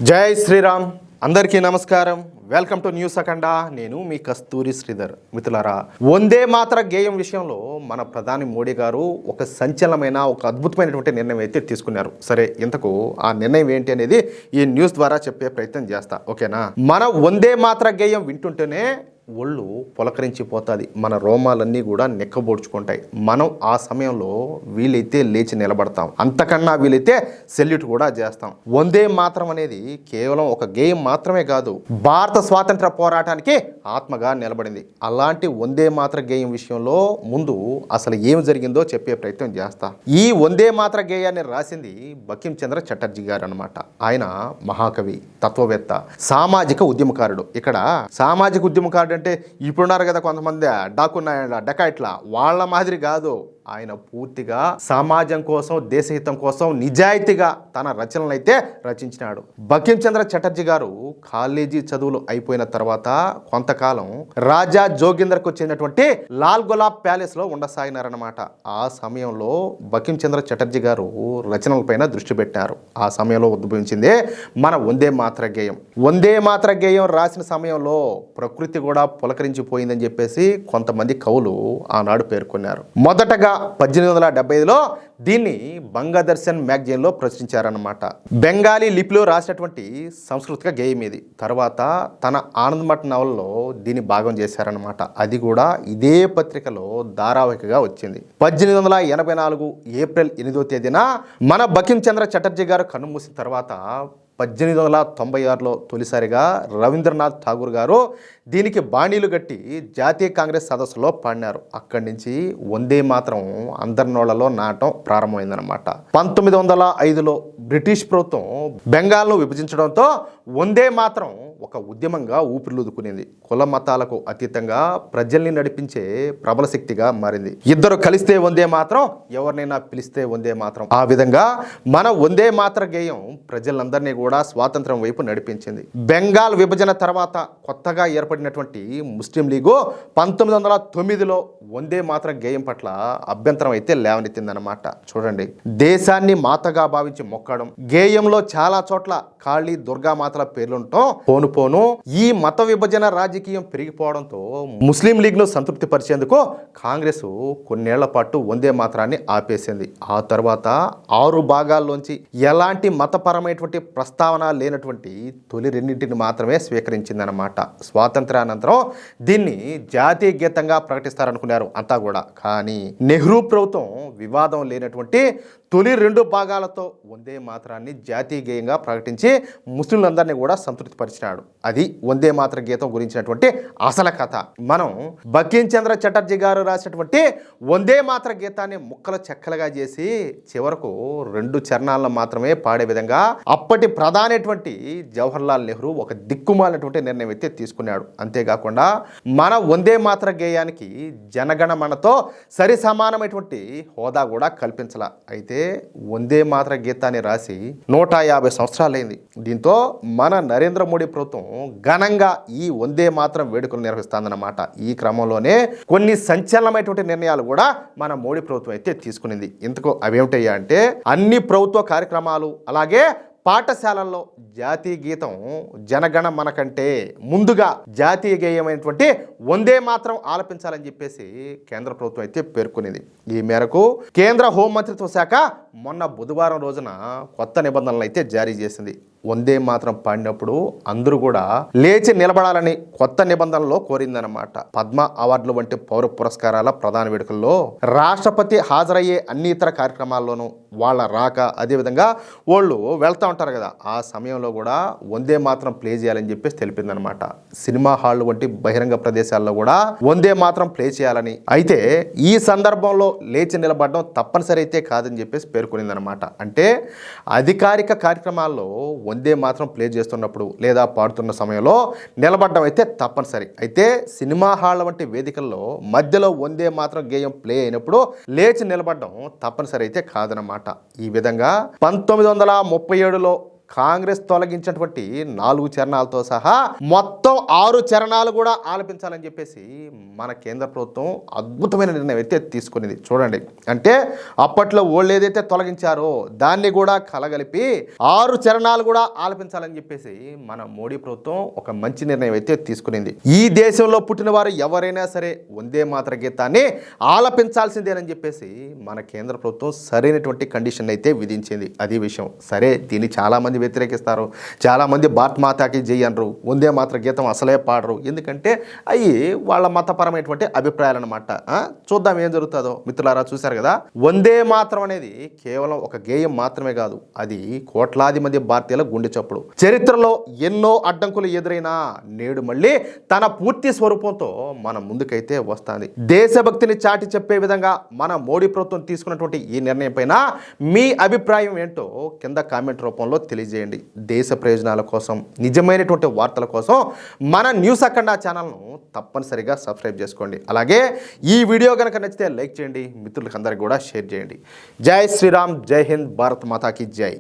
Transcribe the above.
జై శ్రీరామ్. అందరికీ నమస్కారం. వెల్కమ్ టు న్యూస్ అఖండ. నేను మీ కస్తూరి శ్రీధర్. మిత్రులారా, వందే మాతర గేయం విషయంలో మన ప్రధాని మోడీ గారు ఒక సంచలనమైన ఒక అద్భుతమైనటువంటి నిర్ణయం అయితే తీసుకున్నారు. సరే, ఇంతకు ఆ నిర్ణయం ఏంటి అనేది ఈ న్యూస్ ద్వారా చెప్పే ప్రయత్నం చేస్తా. ఓకేనా? మన వందే మాతర గేయం వింటుంటేనే ఒళ్ళు పులకరించిపోతుంది. మన రోమాలన్నీ కూడా నెక్కబోడ్చుకుంటాయి. మనం ఆ సమయంలో వీలైతే లేచి నిలబడతాం, అంతకన్నా వీలైతే సెల్యూట్ కూడా చేస్తాం. వందే మాత్రం అనేది కేవలం ఒక గేయం మాత్రమే కాదు, భారత స్వాతంత్ర పోరాటానికి ఆత్మగా నిలబడింది. అలాంటి వందే మాత్ర గేయం విషయంలో ముందు అసలు ఏం జరిగిందో చెప్పే ప్రయత్నం చేస్తా. ఈ వందే మాత్ర గేయాన్ని రాసింది బంకిం చంద్ర చటర్జీ గారు అనమాట. ఆయన మహాకవి, తత్వవేత్త, సామాజిక ఉద్యమకారుడు. ఇక్కడ సామాజిక ఉద్యమకారుడు అంటే ఇప్పుడున్నారు కదా కొంతమంది డకాయిట్లా, వాళ్ళ మాదిరి కాదు. ఆయన పూర్తిగా సమాజం కోసం, దేశహితం కోసం నిజాయితీగా తన రచనలు అయితే రచించినాడు. బంకిం చంద్ర చటర్జీ గారు కాలేజీ చదువులు అయిపోయిన తర్వాత కొంతకాలం రాజా జోగిందర్కు చెందినటువంటి లాల్ గులాబ్ ప్యాలెస్ లో ఉండసాగినారనమాట. ఆ సమయంలో బంకిం చంద్ర చటర్జీ గారు రచనలపైన దృష్టి పెట్టారు. ఆ సమయంలో ఉద్భవించిందే మన వందే మాతర గేయం. వందే మాతర గేయం రాసిన సమయంలో ప్రకృతి కూడా పులకరించిపోయిందని చెప్పేసి కొంతమంది కవులు ఆనాడు పేర్కొన్నారు. మొదటగా 1875లో దీన్ని బంగదర్శన్ మ్యాగజైన్లో ప్రచురించారన్నమాట. బెంగాలీ లిపిలో రాసినటువంటి సాంస్కృతిక గేయం ఇది. తర్వాత తన ఆనందమఠ్ నవలలో దీన్ని భాగం చేశారనమాట. అది కూడా ఇదే పత్రికలో ధారావాహికగా వచ్చింది. 1884 ఏప్రిల్ 8వ తేదీన మన బంకిం చంద్ర చటర్జీ గారు కన్నుమూసిన తర్వాత 1896లో తొలిసారిగా రవీంద్రనాథ్ ఠాగూర్ గారు దీనికి బాణీలు గట్టి జాతీయ కాంగ్రెస్ సదస్సులో పాడినారు. అక్కడి నుంచి వందే మాత్రం అందరి నోళ్లలో నాటం ప్రారంభమైందనమాట. 1905లో బ్రిటిష్ ప్రభుత్వం బెంగాల్ను విభజించడంతో వందే మాత్రం ఒక ఉద్యమంగా ఊపిరిలూదుకునేది. కుల మతాలకు అతీతంగా ప్రజల్ని నడిపించే ప్రబల శక్తిగా మారింది. ఇద్దరు కలిస్తే వందే మాత్రం, ఎవరినైనా పిలిస్తే వందే మాత్రం. ఆ విధంగా మన వందే మాత్ర గేయం ప్రజలందరినీ కూడా స్వాతంత్రం వైపు నడిపించింది. బెంగాల్ విభజన తర్వాత కొత్తగా ఏర్పడినటువంటి ముస్లిం లీగు 1909లో వందే మాత్ర గేయం పట్ల అభ్యంతరం అయితే లేవనెత్తిందనమాట. చూడండి, దేశాన్ని మాతగా భావించి మొక్కడం, గేయంలో చాలా చోట్ల కాళీ దుర్గామాతల పేర్లుంటాం. పోను ఈ మత విభజన రాజకీయం పెరిగిపోవడంతో ముస్లిం లీగ్ను సంతృప్తి పరిచేందుకు కాంగ్రెస్ కొన్నేళ్ల పాటు వందే మాత్రాన్ని ఆపేసింది. ఆ తర్వాత 6 భాగాల్లోంచి ఎలాంటి మతపరమైనటువంటి ప్రస్తావన లేనటువంటి తొలి రెండింటిని మాత్రమే స్వీకరించిందనమాట. స్వాతంత్రానంతరం దీన్ని జాతీయ గీతంగా ప్రకటిస్తారనుకున్నారు అంతా కూడా. కానీ నెహ్రూ ప్రభుత్వం వివాదం లేనటువంటి తొలి 2 భాగాలతో వందే మాత్రాన్ని జాతీయ గేయంగా ప్రకటించి ముస్లింలందరినీ కూడా సంతృప్తి పరిచినాడు. అది వందే మాత్ర గీతం గురించినటువంటి అసలు కథ. మనం బంకిం చంద్ర చటర్జీ గారు రాసినటువంటి వందే మాత్ర గీతాన్ని ముక్కలు చెక్కలుగా చేసి చివరకు 2 చరణాలను మాత్రమే పాడే విధంగా అప్పటి ప్రధానటువంటి జవహర్లాల్ నెహ్రూ ఒక దిక్కుమాలినటువంటి నిర్ణయం అయితే తీసుకున్నాడు. అంతేకాకుండా మన వందే మాత్ర గేయానికి జనగణమనతో సరి సమానమైనటువంటి హోదా కూడా కల్పించాల. అయితే వందే మాత్ర గీతాన్ని రాసి 150 సంవత్సరాలైంది. దీంతో మన నరేంద్ర మోడీ ప్రభుత్వం ఘనంగా ఈ వందే మాత్రం వేడుకలు నిర్వహిస్తుందన్నమాట. ఈ క్రమంలోనే కొన్ని సంచలనమైనటువంటి నిర్ణయాలు కూడా మన మోడీ ప్రభుత్వం అయితే తీసుకునింది. ఇంతకు అవేమిటయ్యా అంటే, అన్ని ప్రభుత్వ కార్యక్రమాలు అలాగే పాఠశాలల్లో జాతీయ గీతం జనగణ మన కంటే ముందుగా జాతీయ గేయమైనటువంటి వందే మాత్రం ఆలపించాలని చెప్పేసి కేంద్ర ప్రభుత్వం అయితే పేర్కొనింది. ఈ మేరకు కేంద్ర హోంమంత్రిత్వ శాఖ మొన్న బుధవారం రోజున కొత్త నిబంధనలు అయితే జారీ చేసింది. వందే మాత్రం పాడినప్పుడు అందరూ కూడా లేచి నిలబడాలని కొత్త నిబంధనలో కోరిందనమాట. పద్మ అవార్డులు వంటి పౌర పురస్కారాల ప్రధాన వేడుకల్లో రాష్ట్రపతి హాజరయ్యే అన్ని ఇతర కార్యక్రమాల్లోనూ వాళ్ళ రాక, అదేవిధంగా వాళ్ళు వెళ్తూ ఉంటారు కదా, ఆ సమయంలో కూడా వందే మాత్రం ప్లే చేయాలని చెప్పేసి తెలిపిందనమాట. సినిమా హాళ్ళు వంటి బహిరంగ ప్రదేశాల్లో కూడా వందే మాత్రం ప్లే చేయాలని, అయితే ఈ సందర్భంలో లేచి నిలబడడం తప్పనిసరి అయితే కాదని చెప్పేసి పేర్కొనిందనమాట. అంటే అధికారిక కార్యక్రమాల్లో వందే మాత్రం ప్లే చేస్తున్నప్పుడు లేదా పాడుతున్న సమయంలో నిలబడడం అయితే తప్పనిసరి. అయితే సినిమా హాళ్ళ వంటి వేదికల్లో మధ్యలో వందే మాత్రం గేయం ప్లే అయినప్పుడు లేచి నిలబడడం తప్పనిసరి అయితే కాదనమాట. ఈ విధంగా 1937లో కాంగ్రెస్ తొలగించినటువంటి 4 చరణాలతో సహా మొత్తం 6 చరణాలు కూడా ఆలపించాలని చెప్పేసి మన కేంద్ర ప్రభుత్వం అద్భుతమైన నిర్ణయం అయితే తీసుకునేది. చూడండి, అంటే అప్పట్లో వాళ్ళు ఏదైతే తొలగించారో దాన్ని కూడా కలగలిపి 6 చరణాలు కూడా ఆలపించాలని చెప్పేసి మన మోడీ ప్రభుత్వం ఒక మంచి నిర్ణయం అయితే తీసుకునింది. ఈ దేశంలో పుట్టిన వారు ఎవరైనా సరే వందే మాతర గీతాన్ని ఆలపించాల్సిందేనని చెప్పేసి మన కేంద్ర ప్రభుత్వం సరైనటువంటి కండిషన్ అయితే విధించింది. అది విషయం. సరే, దీన్ని చాలామంది వ్యతిరేకిస్తారు. చాలామంది భారత్ మాతాకి జై అనరు, వందే మాతర గీతం అసలే పాడరు. ఎందుకంటే అవి వాళ్ళ మతపరమైనటువంటి అభిప్రాయాలు అనమాట. చూద్దాం ఏం జరుగుతుందో. మిత్రులారా, చూశారు కదా, వందే మాతరం అనేది కేవలం ఒక గేయం మాత్రమే కాదు, అది కోట్లాది మంది భారతీయుల గుండె చప్పుడు. చరిత్రలో ఎన్నో అడ్డంకులు ఎదురైనా నేడు మళ్ళీ తన పూర్తి స్వరూపంతో మన ముందుకైతే వస్తుంది. దేశభక్తిని చాటి చెప్పే విధంగా మన మోడీ ప్రభుత్వం తీసుకున్నటువంటి ఈ నిర్ణయం పైన మీ అభిప్రాయం ఏంటో కింద కామెంట్ రూపంలో తెలియజేయండి. దేశ ప్రయోజనాల కోసం, నిజమైనటువంటి వార్తల కోసం మన న్యూస్ అఖండ ఛానల్ను తప్పనిసరిగా సబ్స్క్రైబ్ చేసుకోండి. అలాగే ఈ వీడియో కనుక నచ్చితే లైక్ చేయండి, మిత్రులకు అందరికీ కూడా షేర్ చేయండి. జై శ్రీరామ్, జై హింద్, భారత్ మాతాకి జై.